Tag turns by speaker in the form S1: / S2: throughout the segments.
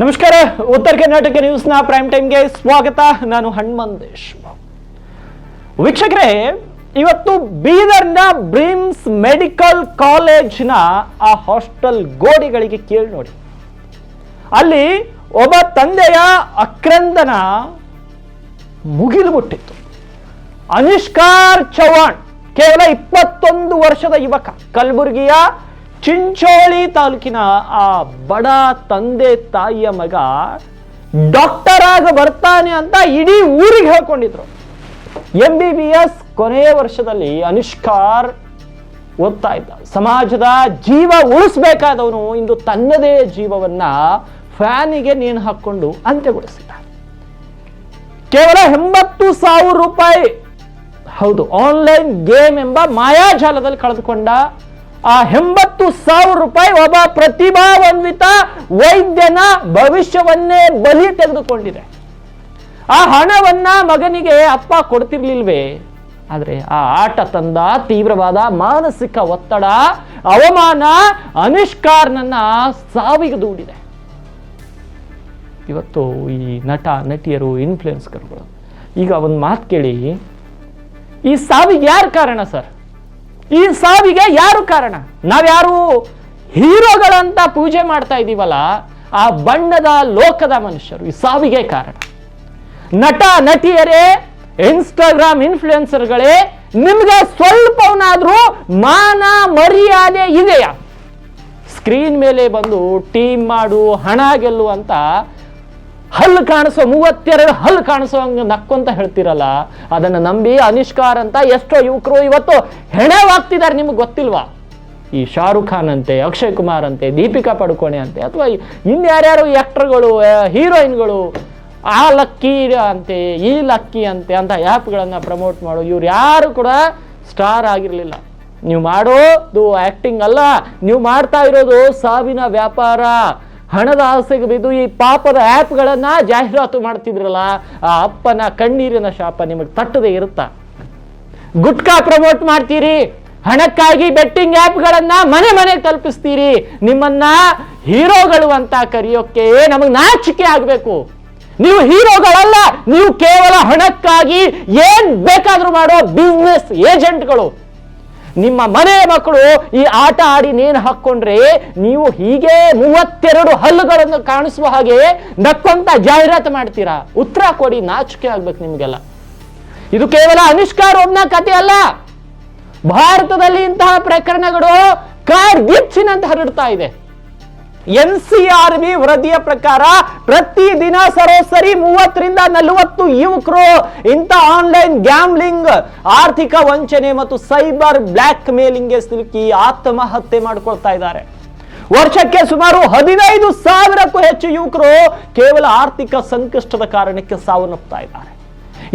S1: ನಮಸ್ಕಾರ. ಉತ್ತರ ಕರ್ನಾಟಕ ನ್ಯೂಸ್ನ ಪ್ರೈಮ್ ಟೈಮ್ಗೆ ಸ್ವಾಗತ. ನಾನು ಹನುಮಂತೇಶ್. ವೀಕ್ಷಕರೇ, ಇವತ್ತು ಬೀದರ್ನ ಬ್ರಿಮ್ಸ್ ಮೆಡಿಕಲ್ ಕಾಲೇಜಿನ ಆ ಹಾಸ್ಟೆಲ್ ಗೋಡೆಗಳಿಗೆ ಕೇಳಿ ನೋಡಿ. ಅಲ್ಲಿ ಒಬ್ಬ ತಂದೆಯ ಅಕ್ರಂದನ ಮುಗಿದು ಬಿಟ್ಟಿತ್ತು. ಅನಿಷ್ಕಾರ್ ಚೌಹಾಣ್ ಕೇವಲ 21 ವರ್ಷದ ಯುವಕ, ಕಲಬುರಗಿಯ ಚಿಂಚೋಳಿ ತಾಲೂಕಿನ ಆ ಬಡ ತಂದೆ ತಾಯಿಯ ಮಗ ಡಾಕ್ಟರ್ ಆಗ ಬರ್ತಾನೆ ಅಂತ ಇಡೀ ಊರಿಗೆ ಹೇಳ್ಕೊಂಡಿದ್ರು. MBBS ಕೊನೆಯ ವರ್ಷದಲ್ಲಿ ಅನಿಷ್ಕಾರ್ ಓದ್ತಾ ಇದ್ದ. ಸಮಾಜದ ಜೀವ ಉಳಿಸಬೇಕಾದವನು ಇಂದು ತನ್ನದೇ ಜೀವವನ್ನ ಫ್ಯಾನಿಗೆ ನೇಣು ಹಾಕೊಂಡು ಅಂತ್ಯಗೊಳಿಸಿದ. ಕೇವಲ 80,000 ರೂಪಾಯಿ, ಹೌದು, ಆನ್ಲೈನ್ ಗೇಮ್ ಎಂಬ ಮಾಯಾಜಾಲದಲ್ಲಿ ಕಳೆದುಕೊಂಡ ಆ 80,000 ರೂಪಾಯಿ ಒಬ್ಬ ಪ್ರತಿಭಾನ್ವಿತ ವೈದ್ಯನ ಭವಿಷ್ಯವನ್ನೇ ಬಲಿ ತೆಗೆದುಕೊಂಡಿದೆ. ಆ ಹಣವನ್ನ ಮಗನಿಗೆ ಅಪ್ಪ ಕೊಡ್ತಿರ್ಲಿಲ್ವೇ? ಆದ್ರೆ ಆ ಆಟ ತಂದ ತೀವ್ರವಾದ ಮಾನಸಿಕ ಒತ್ತಡ, ಅವಮಾನ ಅನಿಷ್ಕಾರ್ನನ್ನ ಸಾವಿಗೆ ದೂಡಿದೆ. ಇವತ್ತು ಈ ನಟ ನಟಿಯರು, ಇನ್ಫ್ಲುಯೆನ್ಸರ್ಗಳು ಈಗ ಒಂದು ಮಾತು ಕೇಳಿ, ಈ ಸಾವಿಗೆ ಯಾರು ಕಾರಣ ಸರ್? ಈ ಸಾವಿಗೆ ಯಾರು ಕಾರಣ? ನಾವ್ಯಾರು ಹೀರೋಗಳಂತ ಪೂಜೆ ಮಾಡ್ತಾ ಇದ್ದೀವಲ್ಲ, ಆ ಬಣ್ಣದ ಲೋಕದ ಮನುಷ್ಯರು ಈ ಸಾವಿಗೆ ಕಾರಣ. ನಟ ನಟಿಯರೇ, ಇನ್ಸ್ಟಾಗ್ರಾಮ್ ಇನ್ಫ್ಲುಯೆನ್ಸರ್ಗಳೇ, ನಿಮ್ಗೆ ಸ್ವಲ್ಪವನಾದ್ರೂ ಮಾನ ಮರ್ಯಾದೆ ಇದೆಯಾ? ಸ್ಕ್ರೀನ್ ಮೇಲೆ ಬಂದು ಟೀಮ್ ಮಾಡು, ಹಣ ಗೆಲ್ಲು ಅಂತ ಹಲ್ಲು ಕಾಣಿಸೋ 32 ಹಲ್ಲು ಕಾಣಿಸೋ ಹಂಗೆ ನಕ್ಕೊಂತ ಹೇಳ್ತಿರಲ್ಲ, ಅದನ್ನ ನಂಬಿ ಅನಿಷ್ಕಾರ್ ಅಂತ ಎಷ್ಟೋ ಯುವಕರು ಇವತ್ತು ಹೆಣವಾಗ್ತಿದ್ದಾರೆ. ನಿಮ್ಗೆ ಗೊತ್ತಿಲ್ವಾ? ಈ ಶಾರುಖ್ ಖಾನ್ ಅಂತೆ, ಅಕ್ಷಯ್ ಕುಮಾರ್ ಅಂತೆ, ದೀಪಿಕಾ ಪಡುಕೋಣೆ ಅಂತೆ, ಅಥವಾ ಇನ್ಯಾರ್ಯಾರು ಆಕ್ಟರ್ಗಳು, ಹೀರೋಯಿನ್ಗಳು, ಆ ಲಕ್ಕಿ ಅಂತೆ, ಈ ಲಕ್ಕಿ ಅಂತೆ ಅಂತ ಆ್ಯಪ್ಗಳನ್ನ ಪ್ರಮೋಟ್ ಮಾಡೋ ಇವ್ರು ಯಾರು ಕೂಡ ಸ್ಟಾರ್ ಆಗಿರ್ಲಿಲ್ಲ. ನೀವು ಮಾಡೋದು ಆಕ್ಟಿಂಗ್ ಅಲ್ಲ, ನೀವು ಮಾಡ್ತಾ ಇರೋದು ಸಾವಿನ ವ್ಯಾಪಾರ. ಹಣದ ಆಸೆಗೆ ಬಿದ್ದು ಈ ಪಾಪದ ಆ್ಯಪ್ಗಳನ್ನ ಜಾಹೀರಾತು ಮಾಡ್ತಿದ್ರಲ್ಲ, ಆ ಅಪ್ಪನ ಕಣ್ಣೀರಿನ ಶಾಪ ನಿಮಗೆ ತಟ್ಟದೆ ಇರುತ್ತಾ? ಗುಟ್ಕಾ ಪ್ರಮೋಟ್ ಮಾಡ್ತೀರಿ, ಹಣಕ್ಕಾಗಿ ಬೆಟ್ಟಿಂಗ್ ಆ್ಯಪ್ಗಳನ್ನ ಮನೆ ಮನೆಗೆ ತಲುಪಿಸ್ತೀರಿ. ನಿಮ್ಮನ್ನ ಹೀರೋಗಳು ಅಂತ ಕರೆಯೋಕೆ ನಮಗೆ ನಾಚಿಕೆ ಆಗಬೇಕು. ನೀವು ಹೀರೋಗಳಲ್ಲ, ನೀವು ಕೇವಲ ಹಣಕ್ಕಾಗಿ ಏನ್ ಬೇಕಾದ್ರೂ ಮಾಡೋ ಬಿಸ್ನೆಸ್ ಏಜೆಂಟ್ಗಳು. ನಿಮ್ಮ ಮನೆಯ ಮಕ್ಕಳು ಈ ಆಟ ಆಡಿ ನೇಣು ಹಾಕೊಂಡ್ರೆ ನೀವು ಹೀಗೆ 32 ಹಲ್ಲುಗಳನ್ನು ಕಾಣಿಸುವ ಹಾಗೆ ನಕ್ಕೊಂತ ಜಾಹೀರಾತು ಮಾಡ್ತೀರಾ? ಉತ್ತರ ಕೊಡಿ, ನಾಚಿಕೆ ಆಗ್ಬೇಕು ನಿಮ್ಗೆಲ್ಲ. ಇದು ಕೇವಲ ಅನಿಷ್ಕಾರ್ ಒಬ್ಬನ ಕಥೆ ಅಲ್ಲ. ಭಾರತದಲ್ಲಿ ಇಂತಹ ಪ್ರಕರಣಗಳು ಕಾಡ್ಗಿಚ್ಚಿನಂತ ಹರಡ್ತಾ ಇದೆ. NCRB ವರದಿಯ ಪ್ರಕಾರ ಪ್ರತಿದಿನ ಸರಾಸರಿ 30ರಿಂದ 40 ಯುವಕರು ಇಂಥ ಆನ್ಲೈನ್ ಗ್ಯಾಮ್ಲಿಂಗ್, ಆರ್ಥಿಕ ವಂಚನೆ ಮತ್ತು ಸೈಬರ್ ಬ್ಲ್ಯಾಕ್ ಮೇಲಿಂಗ್ಗೆ ಸಿಲುಕಿ ಆತ್ಮಹತ್ಯೆ ಮಾಡಿಕೊಳ್ತಾ ಇದ್ದಾರೆ. ವರ್ಷಕ್ಕೆ ಸುಮಾರು 15,000ಕ್ಕೂ ಹೆಚ್ಚು ಯುವಕರು ಕೇವಲ ಆರ್ಥಿಕ ಸಂಕಷ್ಟದ ಕಾರಣಕ್ಕೆ ಸಾವನ್ನಪ್ತಾ ಇದ್ದಾರೆ.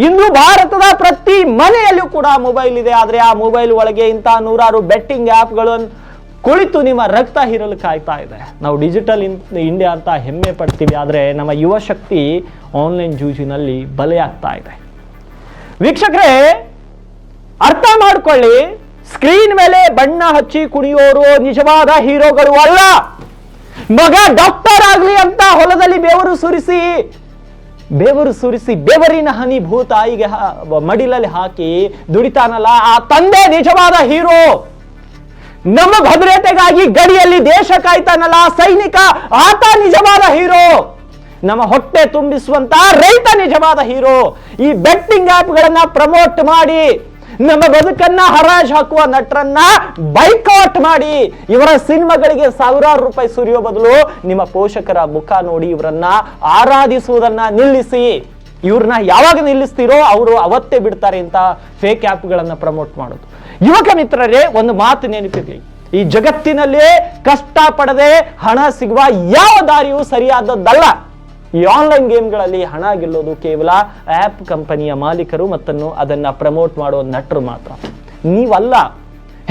S1: ಇಂದು ಭಾರತದ ಪ್ರತಿ ಮನೆಯಲ್ಲೂ ಕೂಡ ಮೊಬೈಲ್ ಇದೆ. ಆದ್ರೆ ಆ ಮೊಬೈಲ್ ಒಳಗೆ ಇಂಥ 100 ಬೆಟ್ಟಿಂಗ್ ಆ್ಯಪ್ಗಳನ್ನು ಕುಳಿತು ನಿಮ್ಮ ರಕ್ತ ಹೀರಲು ಕಾಯ್ತಾ ಇದೆ. ನಾವು ಡಿಜಿಟಲ್ ಇಂಡಿಯಾ ಅಂತ ಹೆಮ್ಮೆ ಪಡ್ತೀವಿ, ಆದರೆ ನಮ್ಮ ಯುವ ಶಕ್ತಿ ಆನ್ಲೈನ್ ಜೂಜಿನಲ್ಲಿ ಬಲಿಯಾಗ್ತಾ ಇದೆ. ವೀಕ್ಷಕರೇ, ಅರ್ಥ ಮಾಡ್ಕೊಳ್ಳಿ, ಸ್ಕ್ರೀನ್ ಮೇಲೆ ಬಣ್ಣ ಹಚ್ಚಿ ಕುಣಿಯೋರು ನಿಜವಾದ ಹೀರೋಗಳು ಅಲ್ಲ. ಮಗ ಡಾಕ್ಟರ್ ಆಗ್ಲಿ ಅಂತ ಹೊಲದಲ್ಲಿ ಬೆವರು ಸುರಿಸಿ ಬೆವರಿನ ಹನಿ ಭೂತಾಯಿಗೆ ಮಡಿಲಲ್ಲಿ ಹಾಕಿ ದುಡಿತಾನಲ್ಲ, ಆ ತಂದೆ ನಿಜವಾದ ಹೀರೋ. ನಮ್ಮ ಭದ್ರತೆಗಾಗಿ ಗಡಿಯಲ್ಲಿ ದೇಶ ಕಾಯ್ತಾನಲ್ಲ ಸೈನಿಕ, ಆತ ನಿಜವಾದ ಹೀರೋ. ನಮ್ಮ ಹೊಟ್ಟೆ ತುಂಬಿಸುವಂತ ರೈತ ನಿಜವಾದ ಹೀರೋ. ಈ ಬೆಟ್ಟಿಂಗ್ ಆ್ಯಪ್ಗಳನ್ನ ಪ್ರಮೋಟ್ ಮಾಡಿ ನಮ್ಮ ಬದುಕನ್ನ ಹರಾಜ್ ಹಾಕುವ ನಟರನ್ನ ಬೈಕಾಟ್ ಮಾಡಿ ಇವರ ಸಿನಿಮಾಗಳಿಗೆ ಸಾವಿರಾರು ರೂಪಾಯಿ ಸುರಿಯೋ ಬದಲು ನಿಮ್ಮ ಪೋಷಕರ ಮುಖ ನೋಡಿ ಇವರನ್ನ ಆರಾಧಿಸುವುದನ್ನ ನಿಲ್ಲಿಸಿ. ಇವ್ರನ್ನ ಯಾವಾಗ ನಿಲ್ಲಿಸ್ತೀರೋ ಅವರು ಅವತ್ತೇ ಬಿಡ್ತಾರೆ ಅಂತ ಫೇಕ್ ಆ್ಯಪ್ಗಳನ್ನ ಪ್ರಮೋಟ್ ಮಾಡೋದು. ಯುವಕ ಮಿತ್ರರೇ, ಒಂದು ಮಾತು ನೆನಪಿರ್ಲಿ, ಈ ಜಗತ್ತಿನಲ್ಲಿ ಕಷ್ಟ ಪಡದೆ ಹಣ ಸಿಗುವ ಯಾವ ದಾರಿಯೂ ಸರಿಯಾದದ್ದಲ್ಲ. ಈ ಆನ್ಲೈನ್ ಗೇಮ್ಗಳಲ್ಲಿ ಹಣ ಗೆಲ್ಲೋದು ಕೇವಲ ಆ್ಯಪ್ ಕಂಪನಿಯ ಮಾಲೀಕರು ಮತ್ತು ಅದನ್ನ ಪ್ರಮೋಟ್ ಮಾಡೋ ನಟರು ಮಾತ್ರ, ನೀವಲ್ಲ.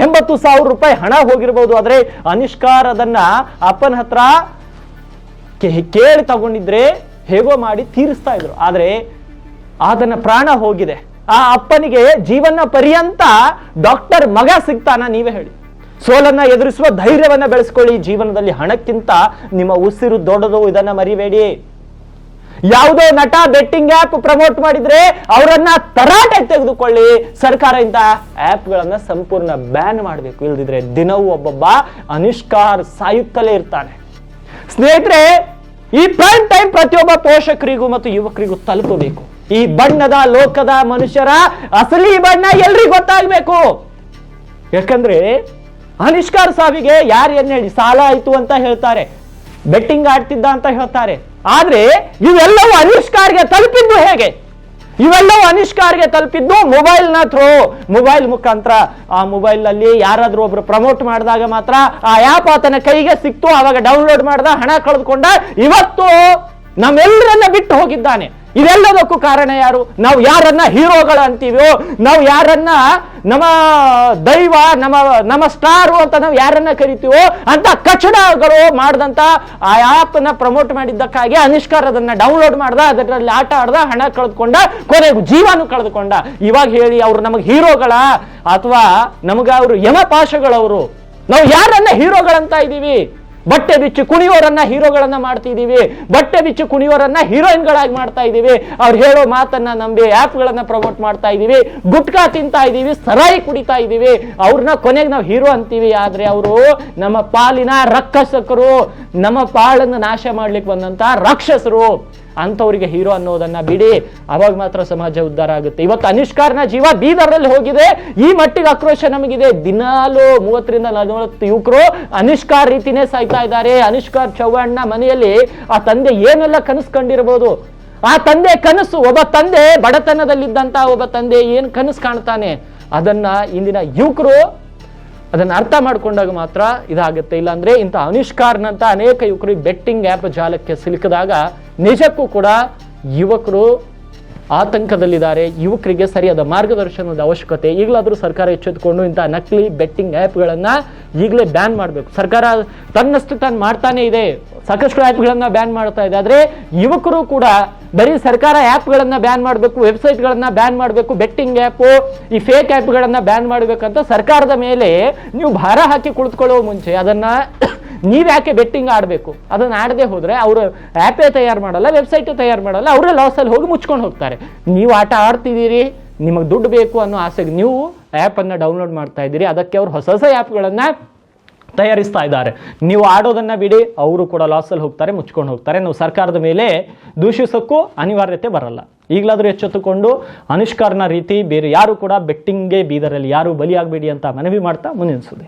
S1: 80,000 ರೂಪಾಯಿ ಹಣ ಹೋಗಿರ್ಬೋದು, ಆದ್ರೆ ಅನಿಷ್ಕಾರ್ ಅದನ್ನ ಅಪ್ಪನ ಹತ್ರ ಕೇಳಿ ತಗೊಂಡಿದ್ರೆ ಹೇಗೋ ಮಾಡಿ ತೀರಿಸ್ತಾ ಇದ್ರು. ಆದ್ರೆ ಅದನ್ನ ಪ್ರಾಣ ಹೋಗಿದೆ. ಆ ಅಪ್ಪನಿಗೆ ಜೀವನ ಪರ್ಯಂತ ಡಾಕ್ಟರ್ ಮಗ ಸಿಗ್ತಾನ? ನೀವೇ ಹೇಳಿ. ಸೋಲನ್ನ ಎದುರಿಸುವ ಧೈರ್ಯವನ್ನ ಬೆಳೆಸ್ಕೊಳ್ಳಿ. ಜೀವನದಲ್ಲಿ ಹಣಕ್ಕಿಂತ ನಿಮ್ಮ ಉಸಿರು ದೊಡ್ಡದು, ಇದನ್ನ ಮರಿಬೇಡಿ. ಯಾವುದೋ ನಟ ಬೆಟ್ಟಿಂಗ್ ಆಪ್ ಪ್ರಮೋಟ್ ಮಾಡಿದ್ರೆ ಅವರನ್ನ ತರಾಟೆ ತೆಗೆದುಕೊಳ್ಳಿ. ಸರ್ಕಾರ ಇಂಥ ಆಪ್ಗಳನ್ನ ಸಂಪೂರ್ಣ ಬ್ಯಾನ್ ಮಾಡಬೇಕು. ಇಲ್ದಿದ್ರೆ ದಿನವೂ ಒಬ್ಬೊಬ್ಬ ಅನುಷ್ಕಾರ್ ಸಾಯುತ್ತಲೇ ಇರ್ತಾನೆ. ಸ್ನೇಹಿತರೆ, ಈ ಪ್ರೈಮ್ ಟೈಮ್ ಪ್ರತಿಯೊಬ್ಬ ಪೋಷಕರಿಗೂ ಮತ್ತು ಯುವಕರಿಗೂ ತಲುಪಬೇಕು. ಈ ಬಣ್ಣದ ಲೋಕದ ಮನುಷ್ಯರ ಅಸಲಿ ಬಣ್ಣ ಎಲ್ರಿಗೂ ಗೊತ್ತಾಗಬೇಕು. ಯಾಕಂದ್ರೆ ಅನುಷ್ಕಾರ್ ಸಾವಿಗೆ ಯಾರು ಏನ್ ಹೇಳಿ ಸಾಲ ಆಯ್ತು ಅಂತ ಹೇಳ್ತಾರೆ, ಬೆಟ್ಟಿಂಗ್ ಆಡ್ತಿದ್ದ ಅಂತ ಹೇಳ್ತಾರೆ. ಆದ್ರೆ ಇವೆಲ್ಲವೂ ಅನುಷ್ಕಾರ್ಗೆ ತಲುಪಿದ್ದು ಹೇಗೆ? ಇವೆಲ್ಲವೂ ಅನುಷ್ಕಾರ್ಗೆ ತಲುಪಿದ್ದು ಮೊಬೈಲ್ ಮುಖಾಂತರ. ಆ ಮೊಬೈಲ್ ನಲ್ಲಿ ಯಾರಾದ್ರೂ ಒಬ್ರು ಪ್ರಮೋಟ್ ಮಾಡಿದಾಗ ಮಾತ್ರ ಆ ಆಪ್ ಆತನ ಕೈಗೆ ಸಿಕ್ತು. ಅವಾಗ ಡೌನ್ಲೋಡ್ ಮಾಡ್ದ, ಹಣ ಕಳೆದುಕೊಂಡ. ಇವತ್ತು ನಮ್ಮೆಲ್ಲರನ್ನ ಬಿಟ್ಟು ಹೋಗಿದ್ದಾನೆ. ಇದೆಲ್ಲದಕ್ಕೂ ಕಾರಣ ಯಾರು? ನಾವು ಯಾರನ್ನ ಹೀರೋಗಳು ಅಂತೀವೋ, ನಾವು ಯಾರನ್ನ ನಮ್ಮ ದೈವ, ನಮ್ಮ ಸ್ಟಾರು ಅಂತ ನಾವು ಯಾರನ್ನ ಕರಿತೀವೋ ಅಂತ ಕಚಡಗಳು ಮಾಡಿದಂತ ಆ ಆಪ್ ನ ಪ್ರಮೋಟ್ ಮಾಡಿದ್ದಕ್ಕಾಗಿ ಅನುಷ್ಕಾರ್ ಅದನ್ನ ಡೌನ್ಲೋಡ್ ಮಾಡ್ದ, ಅದರಲ್ಲಿ ಆಟ ಆಡ್ದ, ಹಣ ಕಳೆದುಕೊಂಡ, ಕೊನೆಗೂ ಜೀವನು ಕಳೆದುಕೊಂಡ. ಇವಾಗ ಹೇಳಿ, ಅವ್ರು ನಮಗೆ ಹೀರೋಗಳ ಅಥವಾ ನಮಗ ಅವರು ಯಮಪಾಶಗಳವರು? ನಾವು ಯಾರನ್ನ ಹೀರೋಗಳಂತ ಇದ್ದೀವಿ? ಬಟ್ಟೆ ಬಿಚ್ಚಿ ಕುಣಿಯೋರನ್ನ ಹೀರೋಗಳನ್ನ ಮಾಡ್ತಿದೀವಿ, ಬಟ್ಟೆ ಬಿಚ್ಚಿ ಕುಣಿಯೋರನ್ನ ಹೀರೋಯಿನ್ಗಳಾಗಿ ಮಾಡ್ತಾ ಇದೀವಿ. ಅವ್ರು ಹೇಳೋ ಮಾತನ್ನ ನಂಬಿ ಆಪ್ಗಳನ್ನ ಪ್ರಮೋಟ್ ಮಾಡ್ತಾ ಇದೀವಿ, ಗುಟ್ಕಾ ತಿಂತಾ ಇದೀವಿ, ಸರಾಯಿ ಕುಡಿತಾ ಇದೀವಿ. ಅವ್ರನ್ನ ಕೊನೆಗೆ ನಾವು ಹೀರೋ ಅಂತೀವಿ. ಆದ್ರೆ ಅವರು ನಮ್ಮ ಪಾಲಿನ ರಕ್ಕಸಕರು, ನಮ್ಮ ಪಾಳನ್ನು ನಾಶ ಮಾಡ್ಲಿಕ್ಕೆ ಬಂದಂತ ರಾಕ್ಷಸರು. ಅಂಥವ್ರಿಗೆ ಹೀರೋ ಅನ್ನೋದನ್ನ ಬಿಡಿ, ಅವಾಗ ಮಾತ್ರ ಸಮಾಜ ಉದ್ಧಾರ ಆಗುತ್ತೆ. ಇವತ್ತು ಅನುಷ್ಕಾರ್ನ ಜೀವ ಬೀದರಲ್ಲಿ ಹೋಗಿದೆ. ಈ ಮಟ್ಟಿಗೆ ಆಕ್ರೋಶ ನಮಗಿದೆ. ದಿನಾಲು 30ರಿಂದ 40 ಯುವಕರು ಅನುಷ್ಕಾರ್ ರೀತಿನೇ ಸಾಯ್ತಾ ಇದ್ದಾರೆ. ಅನುಷ್ಕಾರ್ ಚವ್ಹಾಣ್ನ ಮನೆಯಲ್ಲಿ ಆ ತಂದೆ ಏನೆಲ್ಲ ಕನಸು ಕಂಡಿರ್ಬೋದು. ಆ ತಂದೆ ಕನಸು, ಒಬ್ಬ ತಂದೆ ಬಡತನದಲ್ಲಿದ್ದಂತ ಒಬ್ಬ ತಂದೆ ಏನ್ ಕನಸು ಕಾಣ್ತಾನೆ, ಅದನ್ನ ಇಂದಿನ ಯುವಕರು ಅದನ್ನ ಅರ್ಥ ಮಾಡ್ಕೊಂಡಾಗ ಮಾತ್ರ ಇದಾಗುತ್ತೆ. ಇಲ್ಲಾಂದ್ರೆ ಇಂಥ ಅನುಷ್ಕಾರ್ನಂತ ಅನೇಕ ಯುವಕರು ಬೆಟ್ಟಿಂಗ್ ಆ್ಯಪ್ ಜಾಲಕ್ಕೆ ಸಿಲುಕಿದಾಗ ನಿಜಕ್ಕೂ ಕೂಡ ಯುವಕರು ಆತಂಕದಲ್ಲಿದ್ದಾರೆ. ಯುವಕರಿಗೆ ಸರಿಯಾದ ಮಾರ್ಗದರ್ಶನದ ಅವಶ್ಯಕತೆ. ಈಗಲಾದರೂ ಸರ್ಕಾರ ಎಚ್ಚೆತ್ತುಕೊಂಡು ಇಂಥ ನಕಲಿ ಬೆಟ್ಟಿಂಗ್ ಆ್ಯಪ್ಗಳನ್ನ ಈಗಲೇ ಬ್ಯಾನ್ ಮಾಡಬೇಕು. ಸರ್ಕಾರ ತನ್ನಷ್ಟು ತಾನು ಮಾಡ್ತಾನೆ ಇದೆ, ಸಾಕಷ್ಟು ಆ್ಯಪ್ಗಳನ್ನ ಬ್ಯಾನ್ ಮಾಡ್ತಾ ಇದೆ. ಆದ್ರೆ ಯುವಕರು ಕೂಡ ಬರೀ ಸರ್ಕಾರ ಆ್ಯಪ್ಗಳನ್ನ ಬ್ಯಾನ್ ಮಾಡಬೇಕು, ವೆಬ್ಸೈಟ್ಗಳನ್ನ ಬ್ಯಾನ್ ಮಾಡಬೇಕು, ಬೆಟ್ಟಿಂಗ್ ಆ್ಯಪು, ಈ ಫೇಕ್ ಆ್ಯಪ್ಗಳನ್ನ ಬ್ಯಾನ್ ಮಾಡಬೇಕಂತ ಸರ್ಕಾರದ ಮೇಲೆ ನೀವು ಭಾರ ಹಾಕಿ ಕುಳಿತುಕೊಳ್ಳೋ ಮುಂಚೆ ಅದನ್ನ ನೀವ್ ಯಾಕೆ ಬೆಟ್ಟಿಂಗ್ ಆಡಬೇಕು? ಅದನ್ನ ಆಡದೆ ಹೋದ್ರೆ ಅವರು ಆ್ಯಪೇ ತಯಾರು ಮಾಡಲ್ಲ, ವೆಬ್ಸೈಟ್ ತಯಾರು ಮಾಡಲ್ಲ, ಅವರೇ ಲಾಸಲ್ಲಿ ಹೋಗಿ ಮುಚ್ಕೊಂಡು ಹೋಗ್ತಾರೆ. ನೀವು ಆಟ ಆಡ್ತಿದ್ದೀರಿ, ನಿಮಗೆ ದುಡ್ಡು ಬೇಕು ಅನ್ನೋ ಆಸೆಗೆ ನೀವು ಆ್ಯಪ್ ಅನ್ನ ಡೌನ್ಲೋಡ್ ಮಾಡ್ತಾ ಇದ್ದೀರಿ. ಅದಕ್ಕೆ ಅವರು ಹೊಸ ಆ್ಯಪ್ಗಳನ್ನ ತಯಾರಿಸ್ತಾ ಇದ್ದಾರೆ. ನೀವು ಆಡೋದನ್ನ ಬಿಡಿ, ಅವರು ಕೂಡ ಲಾಸಲ್ಲಿ ಹೋಗ್ತಾರೆ, ಮುಚ್ಕೊಂಡು ಹೋಗ್ತಾರೆ. ನಾವು ಸರ್ಕಾರದ ಮೇಲೆ ದೂಷಿಸೋಕ್ಕೂ ಅನಿವಾರ್ಯತೆ ಬರಲ್ಲ. ಈಗಲಾದರೂ ಎಚ್ಚೆತ್ತುಕೊಂಡು ಅನುಷ್ಕಾರ್ನ ರೀತಿ ಬೇರೆ ಯಾರು ಕೂಡ ಬೆಟ್ಟಿಂಗ್ಗೆ ಬೀದರಲ್ಲಿ ಯಾರು ಬಲಿಯಾಗಬೇಡಿ ಅಂತ ಮನವಿ ಮಾಡ್ತಾ ಮುಂದಿನ ಸುದ್ದಿ.